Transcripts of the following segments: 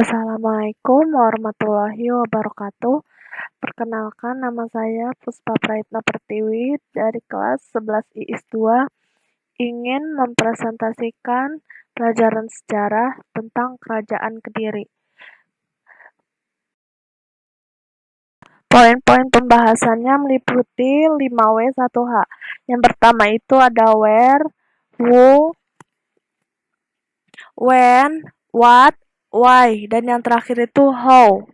Assalamualaikum warahmatullahi wabarakatuh. Perkenalkan, nama saya Puspa Praitno Pertiwi dari kelas 11 IIS 2, ingin mempresentasikan pelajaran sejarah tentang Kerajaan Kediri. Poin-poin pembahasannya meliputi 5W1H. Yang pertama itu ada where, who, when, what, why, dan yang terakhir itu how.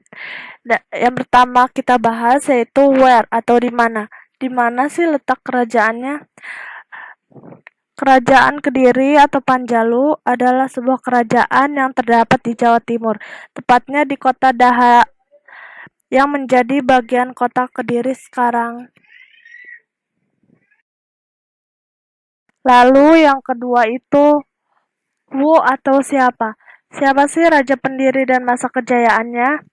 Yang pertama kita bahas yaitu where atau di mana. Di mana sih letak kerajaannya? Kerajaan Kediri atau Panjalu adalah sebuah kerajaan yang terdapat di Jawa Timur, tepatnya di kota Daha yang menjadi bagian kota Kediri sekarang. Lalu yang kedua itu who atau siapa. Siapa sih raja pendiri dan masa kejayaannya?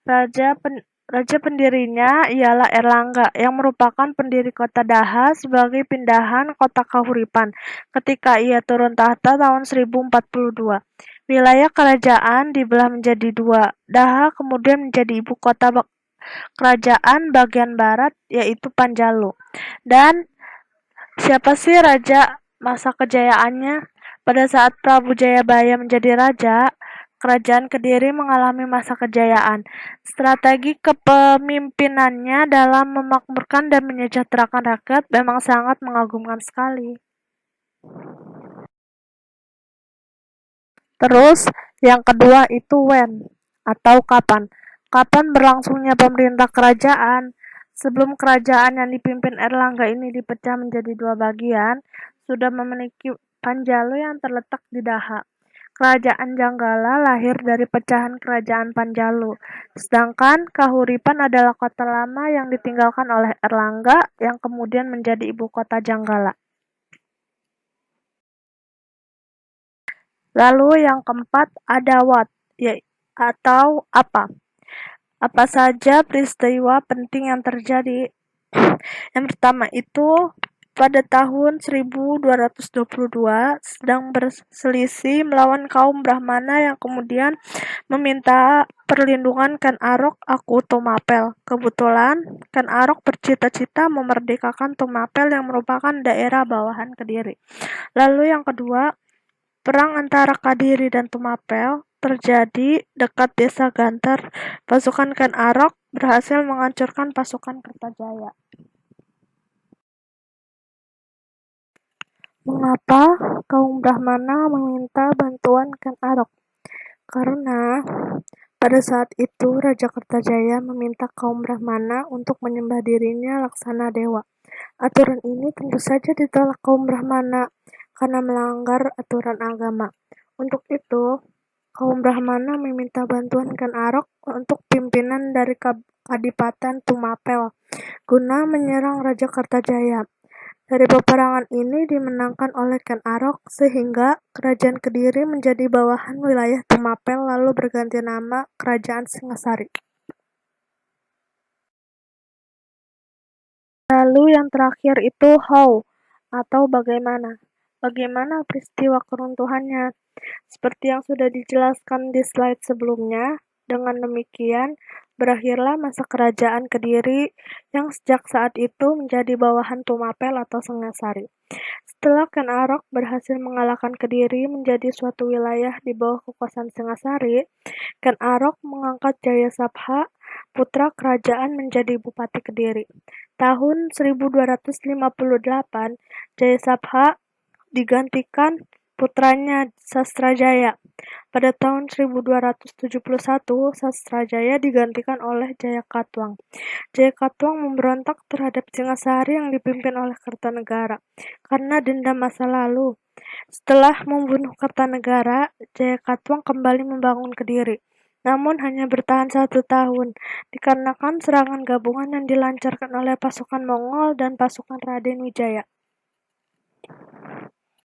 Raja pendirinya ialah Erlangga, yang merupakan pendiri kota Daha sebagai pindahan kota Kahuripan ketika ia turun tahta tahun 1042. Wilayah kerajaan dibelah menjadi dua. Daha kemudian menjadi ibu kota kerajaan bagian barat, yaitu Panjalu. Dan siapa sih raja masa kejayaannya? Pada saat Prabu Jayabaya menjadi raja, Kerajaan Kediri mengalami masa kejayaan. Strategi kepemimpinannya dalam memakmurkan dan menyejahterakan rakyat memang sangat mengagumkan sekali. Terus, yang kedua itu when, atau kapan. Kapan berlangsungnya pemerintah kerajaan? Sebelum kerajaan yang dipimpin Erlangga ini dipecah menjadi dua bagian, sudah memiliki Panjalu yang terletak di Daha. Kerajaan Janggala lahir dari pecahan Kerajaan Panjalu, sedangkan Kahuripan adalah kota lama yang ditinggalkan oleh Erlangga yang kemudian menjadi ibu kota Janggala. Lalu yang keempat ada what, atau apa. Apa saja peristiwa penting yang terjadi? Yang pertama itu pada tahun 1222 sedang berselisih melawan kaum Brahmana yang kemudian meminta perlindungan Ken Arok aku Tumapel. Kebetulan Ken Arok bercita-cita memerdekakan Tumapel yang merupakan daerah bawahan Kediri. Lalu yang kedua, perang antara Kadiri dan Tumapel terjadi dekat desa Ganter. Pasukan Ken Arok berhasil menghancurkan pasukan Kertajaya. Mengapa kaum Brahmana meminta bantuan Ken Arok? Karena pada saat itu Raja Kertajaya meminta kaum Brahmana untuk menyembah dirinya laksana dewa. Aturan ini tentu saja ditolak kaum Brahmana karena melanggar aturan agama. Untuk itu, kaum Brahmana meminta bantuan Ken Arok untuk pimpinan dari Kadipaten Tumapel guna menyerang Raja Kertajaya. Dari peperangan ini dimenangkan oleh Ken Arok sehingga Kerajaan Kediri menjadi bawahan wilayah Tumapel lalu berganti nama Kerajaan Singasari. Lalu yang terakhir itu how, atau bagaimana. Bagaimana peristiwa keruntuhannya? Seperti yang sudah dijelaskan di slide sebelumnya, dengan demikian berakhirlah masa kerajaan Kediri yang sejak saat itu menjadi bawahan Tumapel atau Singasari. Setelah Ken Arok berhasil mengalahkan Kediri menjadi suatu wilayah di bawah kekuasaan Singasari, Ken Arok mengangkat Jayasabha, putra kerajaan, menjadi Bupati Kediri. Tahun 1258, Jayasabha digantikan putranya Sastrajaya. Pada tahun 1271, Sastrajaya digantikan oleh Jayakatwang. Jayakatwang memberontak terhadap Singasari yang dipimpin oleh Kertanegara karena dendam masa lalu. Setelah membunuh Kertanegara, Jayakatwang kembali membangun Kediri. Namun hanya bertahan 1 tahun, dikarenakan serangan gabungan yang dilancarkan oleh pasukan Mongol dan pasukan Raden Wijaya.